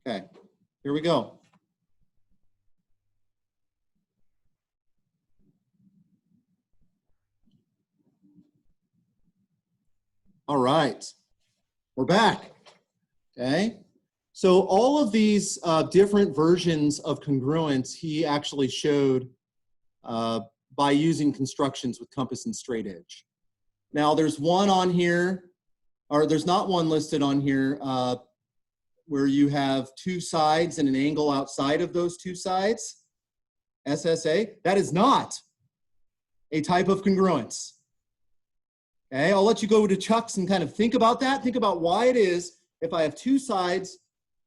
Okay, here we go. All right, we're back. Okay, so all of these different versions of congruence he actually showed by using constructions with compass and straight edge. Now there's one on here, or there's not one listed on here where you have two sides and an angle outside of those two sides, SSA. That is not a type of congruence. Okay, I'll let you go to Chuck's and kind of think about that. Think about why it is if I have two sides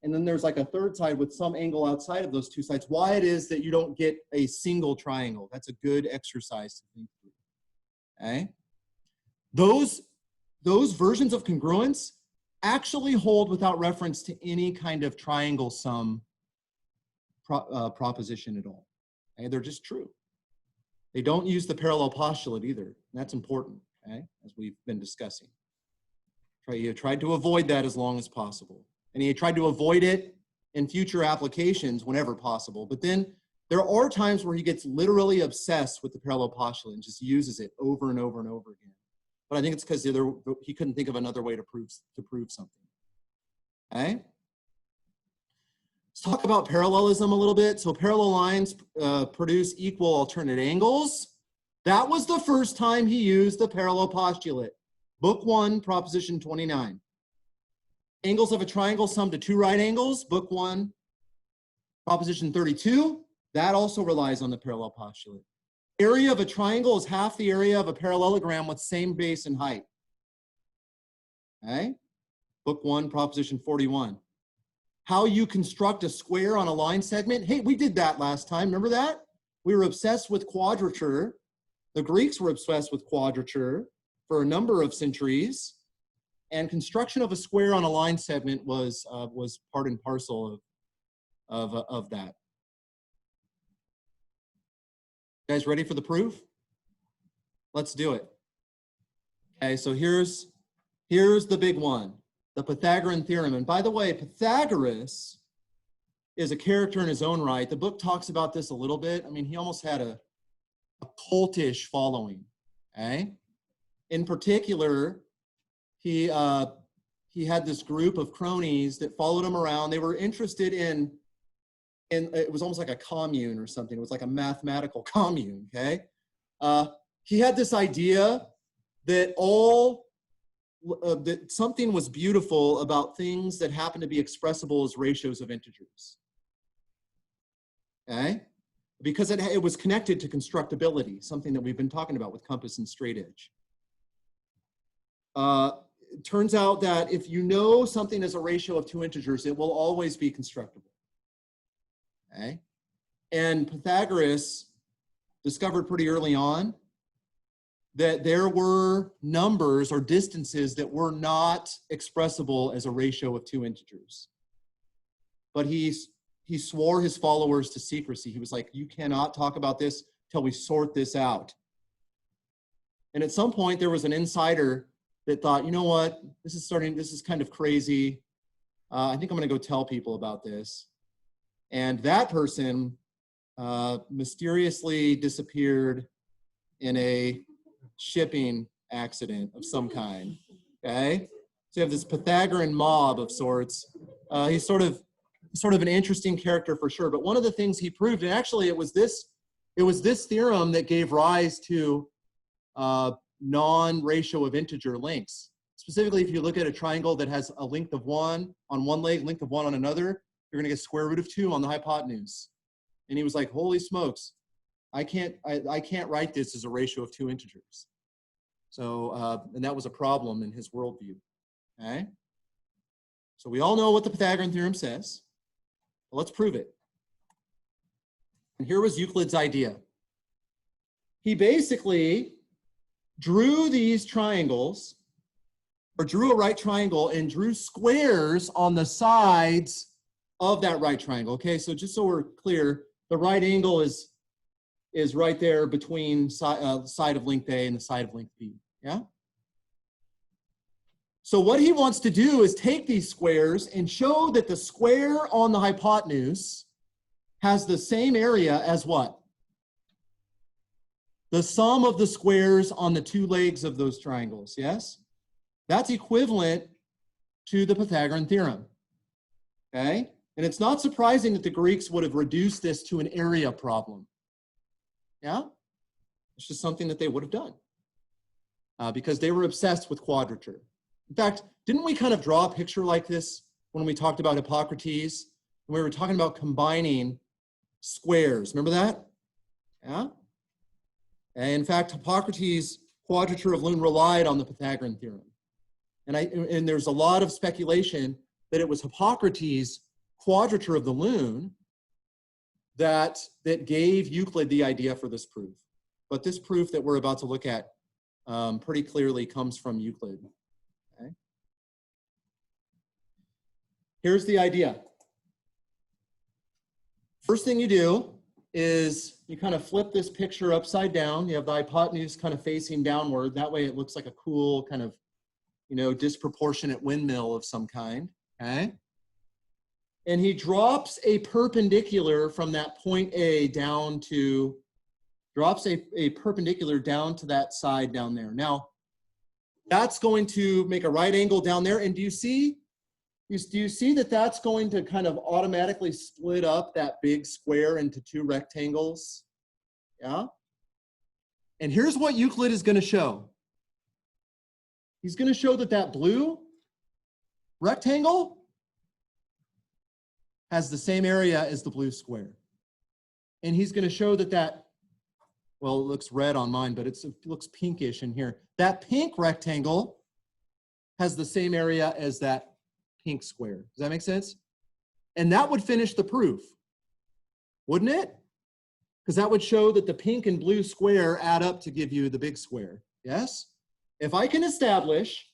and then there's like a third side with some angle outside of those two sides, why it is that you don't get a single triangle. That's a good exercise to think through. Okay, those versions of congruence actually hold without reference to any kind of triangle sum proposition at all. Okay, they're just true. They don't use the parallel postulate either. And that's important, okay, as we've been discussing. He tried to avoid that as long as possible. And he tried to avoid it in future applications whenever possible. But then there are times where he gets literally obsessed with the parallel postulate and just uses it over and over and over again. But I think it's because he couldn't think of another way to prove something. Okay? Let's talk about parallelism a little bit. So parallel lines produce equal alternate angles. That was the first time he used the parallel postulate. Book 1, proposition 29. Angles of a triangle sum to two right angles. Book 1, proposition 32. That also relies on the parallel postulate. Area of a triangle is half the area of a parallelogram with same base and height. Okay? Book 1, proposition 41. How you construct a square on a line segment. Hey, we did that last time. Remember that? We were obsessed with quadrature. The Greeks were obsessed with quadrature for a number of centuries. And construction of a square on a line segment was part and parcel of that. You guys ready for the proof? Let's do it. Okay, so here's the big one, the Pythagorean theorem. And by the way, Pythagoras is a character in his own right. The book talks about this a little bit. I mean, he almost had a cultish following. Okay? In particular, he had this group of cronies that followed him around. They were interested in it was almost like a commune or something. It was like a mathematical commune, okay? He had this idea that that something was beautiful about things that happen to be expressible as ratios of integers, okay? Because it was connected to constructibility, something that we've been talking about with compass and straight edge. It turns out that if you know something is a ratio of two integers, it will always be constructible. Okay? And Pythagoras discovered pretty early on that there were numbers or distances that were not expressible as a ratio of two integers. But he swore his followers to secrecy. He was like, you cannot talk about this till we sort this out. And at some point there was an insider that thought, you know what, this is kind of crazy. I think I'm gonna go tell people about this. And that person mysteriously disappeared in a shipping accident of some kind, okay? So you have this Pythagorean mob of sorts. He's sort of an interesting character for sure, but one of the things he proved, and actually it was this theorem that gave rise to non-ratio of integer lengths. Specifically, if you look at a triangle that has a length of 1 on one leg, length of 1 on another, you're gonna get square root of 2 on the hypotenuse. And he was like, holy smokes, I can't write this as a ratio of two integers. So, and that was a problem in his worldview, okay? So we all know what the Pythagorean theorem says. Well, let's prove it. And here was Euclid's idea. He basically drew these triangles, or drew a right triangle and drew squares on the sides of that right triangle. Okay, so just so we're clear, the right angle is right there between side of length A and the side of length B. Yeah? So what he wants to do is take these squares and show that the square on the hypotenuse has the same area as what? The sum of the squares on the two legs of those triangles, yes? That's equivalent to the Pythagorean theorem, okay? And it's not surprising that the Greeks would have reduced this to an area problem. Yeah? It's just something that they would have done because they were obsessed with quadrature. In fact, didn't we kind of draw a picture like this when we talked about Hippocrates? When we were talking about combining squares. Remember that? Yeah? And in fact, Hippocrates' quadrature of lune relied on the Pythagorean theorem. And there's a lot of speculation that it was Hippocrates' quadrature of the lune that gave Euclid the idea for this proof. But this proof that we're about to look at pretty clearly comes from Euclid. Okay? Here's the idea. First thing you do is you kind of flip this picture upside down. You have the hypotenuse kind of facing downward. That way it looks like a cool kind of, you know, disproportionate windmill of some kind, okay? And he drops a perpendicular from that point A down to, drops a perpendicular down to that side down there. Now, that's going to make a right angle down there. And do you see that that's going to kind of automatically split up that big square into two rectangles? Yeah? And here's what Euclid is going to show. He's going to show that that blue rectangle has the same area as the blue square. And he's going to show that well, it looks red on mine, but it looks pinkish in here. That pink rectangle has the same area as that pink square. Does that make sense? And that would finish the proof, wouldn't it? Because that would show that the pink and blue square add up to give you the big square. Yes? If I can establish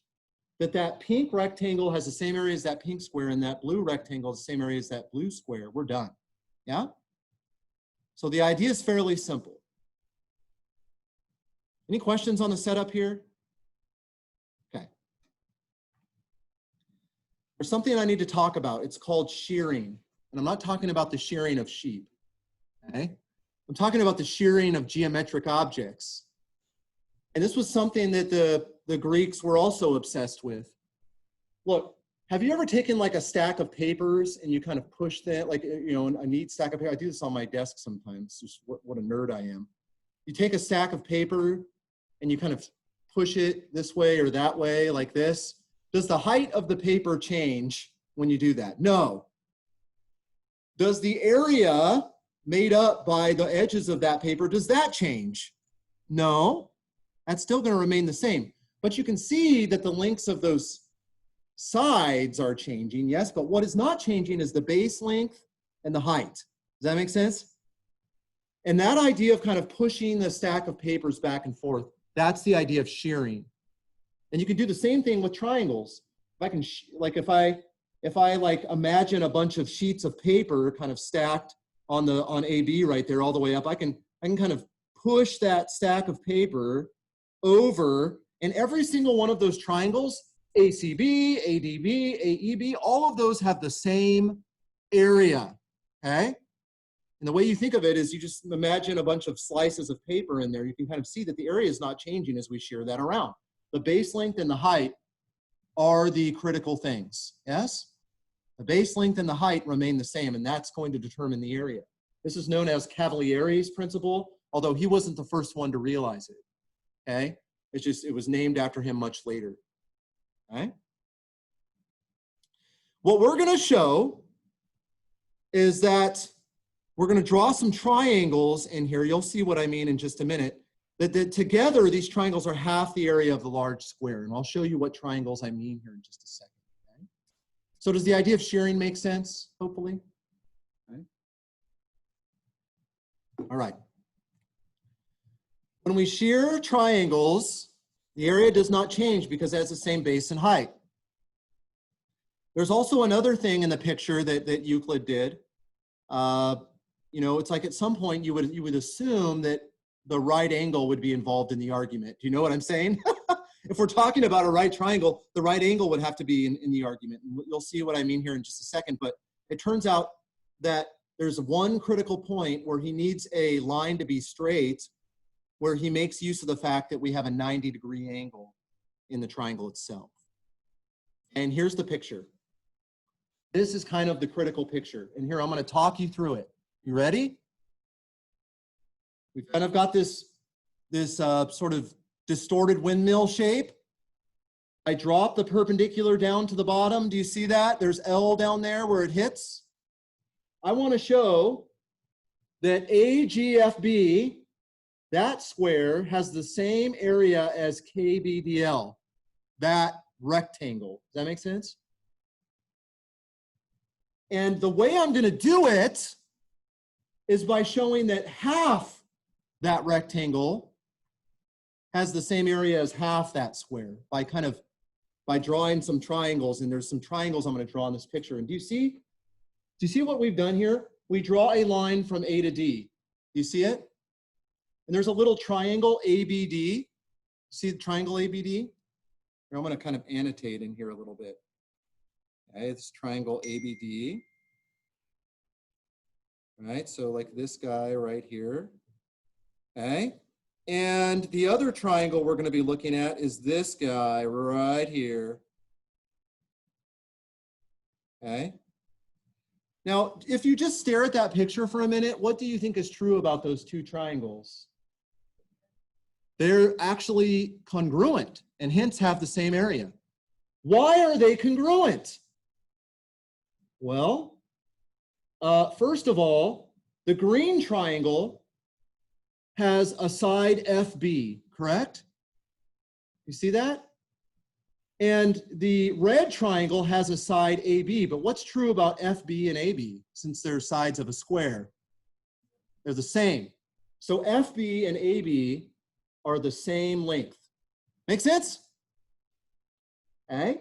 that that pink rectangle has the same area as that pink square and that blue rectangle has the same area as that blue square, we're done. Yeah? So the idea is fairly simple. Any questions on the setup here? Okay. There's something I need to talk about. It's called shearing. And I'm not talking about the shearing of sheep. Okay? I'm talking about the shearing of geometric objects. And this was something that the Greeks were also obsessed with. Look, have you ever taken like a stack of papers and you kind of push that, like, you know, a neat stack of paper? I do this on my desk sometimes. It's just what a nerd I am. You take a stack of paper and you kind of push it this way or that way, like this. Does the height of the paper change when you do that? No. Does the area made up by the edges of that paper, does that change? No. That's still going to remain the same. But you can see that the lengths of those sides are changing, yes, but what is not changing is the base length and the height. Does that make sense? And that idea of kind of pushing the stack of papers back and forth, that's the idea of shearing. And you can do the same thing with triangles. If I can, if I like imagine a bunch of sheets of paper kind of stacked on AB right there all the way up, I can kind of push that stack of paper over, and every single one of those triangles, ACB, ADB, AEB, all of those have the same area, okay? And the way you think of it is you just imagine a bunch of slices of paper in there. You can kind of see that the area is not changing as we shear that around. The base length and the height are the critical things, yes? The base length and the height remain the same, and that's going to determine the area. This is known as Cavalieri's principle, although he wasn't the first one to realize it, okay? It's just, it was named after him much later, okay? What we're gonna show is that we're going to draw some triangles in here. You'll see what I mean in just a minute. That together, these triangles are half the area of the large square. And I'll show you what triangles I mean here in just a second. Okay? So does the idea of shearing make sense, hopefully? Okay. All right. When we shear triangles, the area does not change because it has the same base and height. There's also another thing in the picture that Euclid did. You know, it's like at some point you would assume that the right angle would be involved in the argument. Do you know what I'm saying? if we're talking about a right triangle, the right angle would have to be in the argument. And you'll see what I mean here in just a second. But it turns out that there's one critical point where he needs a line to be straight, where he makes use of the fact that we have a 90-degree angle in the triangle itself. And here's the picture. This is kind of the critical picture. And here, I'm going to talk you through it. You ready? We've kind of got this sort of distorted windmill shape. I drop the perpendicular down to the bottom. Do you see that? There's L down there where it hits. I want to show that AGFB, that square, has the same area as KBDL, that rectangle. Does that make sense? And the way I'm going to do it is by showing that half that rectangle has the same area as half that square by drawing some triangles. And there's some triangles I'm going to draw in this picture. And do you see what we've done here? We draw a line from A to D. Do you see it? And there's a little triangle ABD. See the triangle ABD? Here, I'm going to kind of annotate in here a little bit. Okay, this triangle ABD. All right, so like this guy right here. Okay, and the other triangle we're going to be looking at is this guy right here. Okay. Now, if you just stare at that picture for a minute, what do you think is true about those two triangles? They're actually congruent and hence have the same area. Why are they congruent? Well, first of all, the green triangle has a side FB, correct? You see that? And the red triangle has a side AB, but what's true about FB and AB since they're sides of a square? They're the same. So FB and AB are the same length. Make sense? Okay.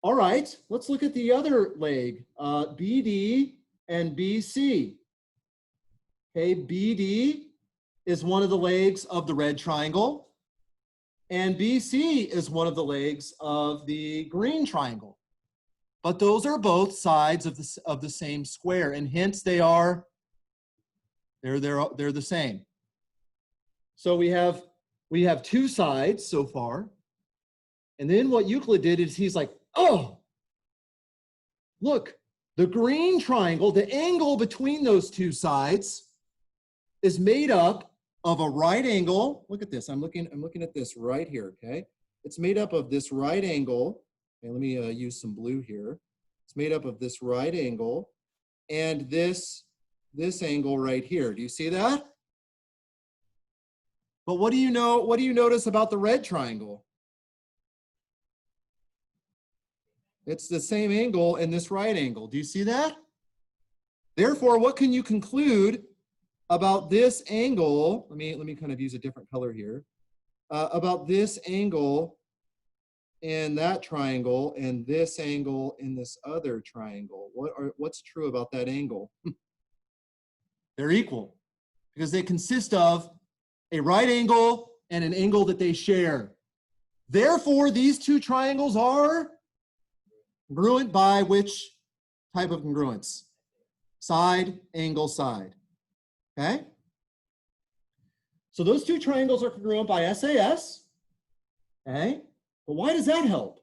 All right, let's look at the other leg, BD and BC. Okay, BD is one of the legs of the red triangle, and BC is one of the legs of the green triangle. But those are both sides of the same square, and hence they're the same. So we have two sides so far, and then what Euclid did is he's like, oh, look, the green triangle, the angle between those two sides is made up of a right angle. Look at this. I'm looking at this right here, okay? It's made up of this right angle. Okay, let me use some blue here. It's made up of this right angle and this angle right here. Do you see that? But what do you notice about the red triangle? It's the same angle in this right angle. Do you see that? Therefore, what can you conclude about this angle? Let me kind of use a different color here. About this angle in that triangle and this angle in this other triangle. What's true about that angle? They're equal because they consist of a right angle and an angle that they share. Therefore, these two triangles are congruent by which type of congruence? Side, angle, side. Okay? So those two triangles are congruent by SAS. Okay? But why does that help?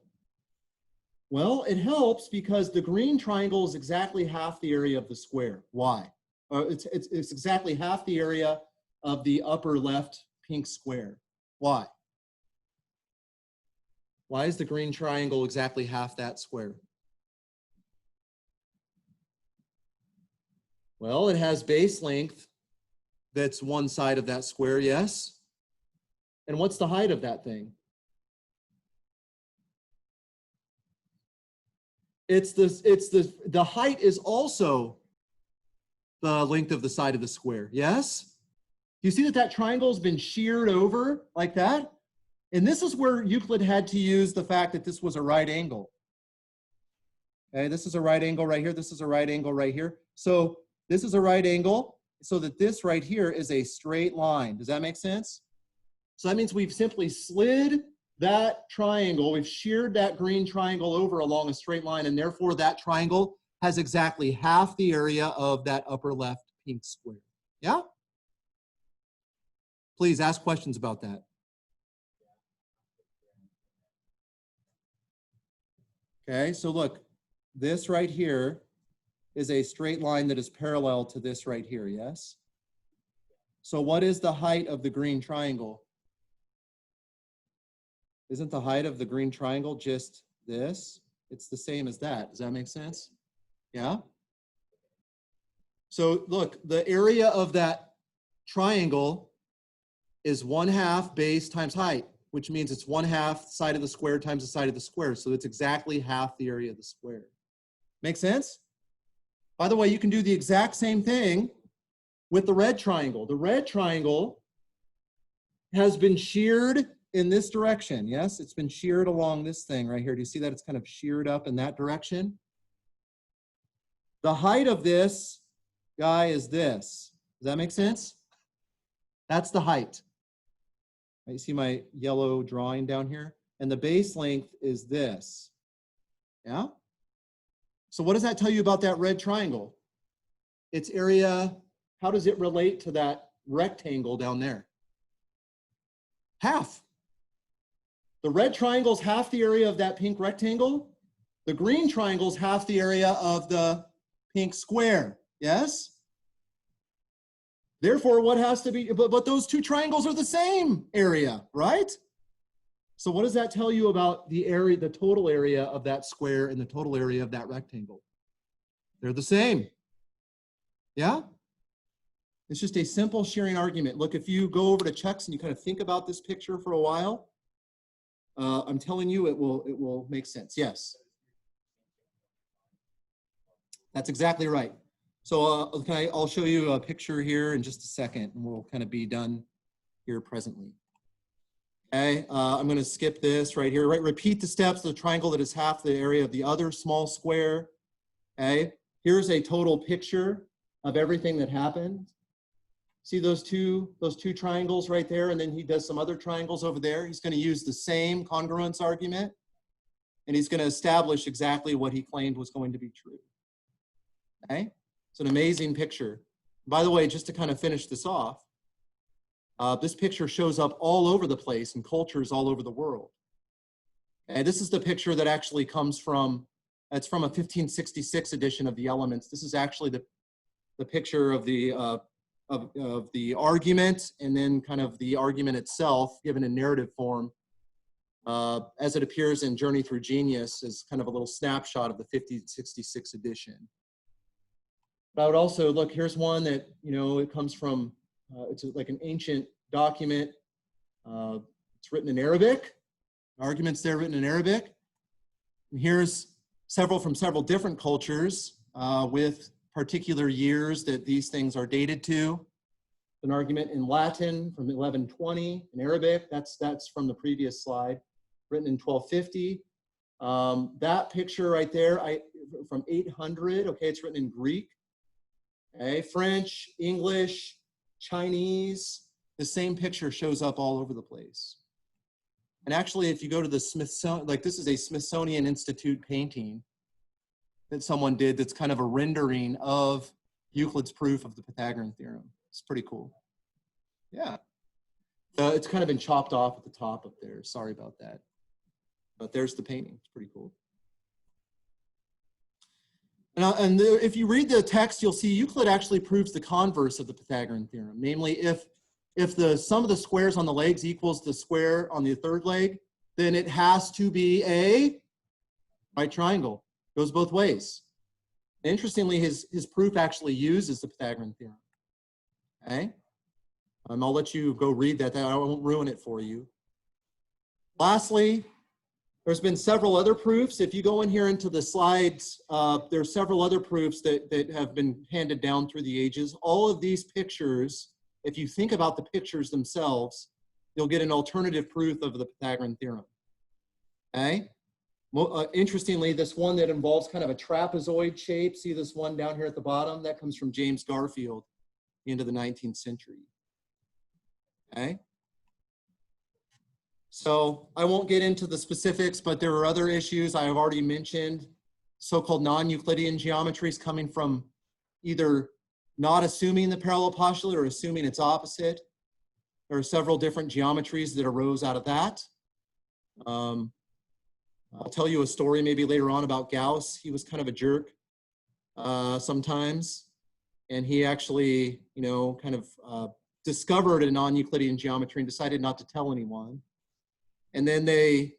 Well, it helps because the green triangle is exactly half the area of the square. Why? It's exactly half the area of the upper left pink square. Why? Why is the green triangle exactly half that square? Well, it has base length that's one side of that square, yes? And what's the height of that thing? The height is also the length of the side of the square, yes? You see that triangle has been sheared over like that? And this is where Euclid had to use the fact that this was a right angle. Okay, this is a right angle right here. This is a right angle right here. So this is a right angle so that this right here is a straight line. Does that make sense? So that means we've simply slid that triangle, we've sheared that green triangle over along a straight line, and therefore that triangle has exactly half the area of that upper left pink square. Yeah? Please ask questions about that. Okay, so look, this right here is a straight line that is parallel to this right here, yes? So what is the height of the green triangle? Isn't the height of the green triangle just this? It's the same as that. Does that make sense? Yeah? So look, the area of that triangle is 1/2 base times height, which means it's 1/2 side of the square times the side of the square. So it's exactly half the area of the square. Make sense? By the way, you can do the exact same thing with the red triangle. The red triangle has been sheared in this direction. Yes, it's been sheared along this thing right here. Do you see that it's kind of sheared up in that direction? The height of this guy is this. Does that make sense? That's the height. You see my yellow drawing down here? And the base length is this. Yeah? So what does that tell you about that red triangle? Its area, how does it relate to that rectangle down there? Half. The red triangle is half the area of that pink rectangle. The green triangle is half the area of the pink square. Yes? Therefore, what has to be, but those two triangles are the same area, right? So what does that tell you about the area, the total area of that square and the total area of that rectangle? They're the same. Yeah? It's just a simple shearing argument. Look, if you go over to Chuck's and you kind of think about this picture for a while, I'm telling you it will make sense. Yes. That's exactly right. So I'll show you a picture here in just a second, and we'll kind of be done here presently. Okay, I'm going to skip this right here. Right, repeat the steps of the triangle that is half the area of the other small square. Okay, here's a total picture of everything that happened. See those two triangles right there, and then he does some other triangles over there. He's going to use the same congruence argument, and he's going to establish exactly what he claimed was going to be true. Okay. It's an amazing picture. By the way, just to kind of finish this off, this picture shows up all over the place in cultures all over the world. And this is the picture that actually comes from, it's from a 1566 edition of the Elements. This is actually the picture of the argument, and then kind of the argument itself given in narrative form as it appears in Journey Through Genius as kind of a little snapshot of the 1566 edition. But I would also, look, here's one that, you know, it comes from, it's like an ancient document. It's written in Arabic. Arguments there written in Arabic. And here's several from several different cultures with particular years that these things are dated to. An argument in Latin from 1120, in Arabic, that's from the previous slide, written in 1250. That picture right there, from 800, okay, it's written in Greek. Okay, French, English, Chinese, the same picture shows up all over the place. And actually, if you go to the Smithsonian, like this is a Smithsonian Institute painting that someone did that's kind of a rendering of Euclid's proof of the Pythagorean theorem. It's pretty cool. Yeah. It's kind of been chopped off at the top up there. Sorry about that. But there's the painting. It's pretty cool. And if you read the text, you'll see Euclid actually proves the converse of the Pythagorean theorem. Namely, if the sum of the squares on the legs equals the square on the third leg, then it has to be a right triangle. Goes both ways. Interestingly, his proof actually uses the Pythagorean theorem. Okay? I'll let you go read that. I won't ruin it for you. Lastly, there's been several other proofs. If you go in here into the slides, there's several other proofs that have been handed down through the ages. All of these pictures, if you think about the pictures themselves, you'll get an alternative proof of the Pythagorean theorem. Okay? Well, interestingly, this one that involves kind of a trapezoid shape, see this one down here at the bottom? That comes from James Garfield, the end of the 19th century. Okay? So I won't get into the specifics, but there are other issues I have already mentioned, so-called non-Euclidean geometries coming from either not assuming the parallel postulate or assuming its opposite. There are several different geometries that arose out of that. I'll tell you a story maybe later on about Gauss. He was kind of a jerk sometimes, and he actually, you know, kind of discovered a non-Euclidean geometry and decided not to tell anyone. And then they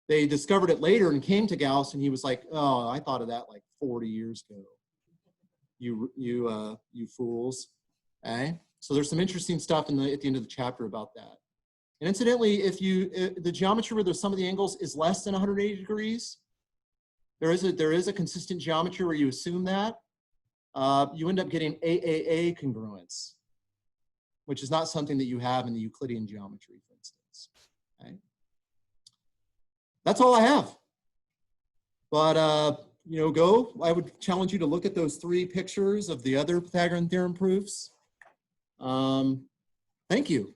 discovered it later and came to Gauss, and he was like, "Oh, I thought of that like 40 years ago. You fools." Okay? So there's some interesting stuff at the end of the chapter about that. And incidentally, if the geometry where the sum of the angles is less than 180 degrees, there is a consistent geometry where you assume that, you end up getting AAA congruence, which is not something that you have in the Euclidean geometry, for instance. Okay? That's all I have. But you know, I would challenge you to look at those 3 pictures of the other Pythagorean theorem proofs. Thank you.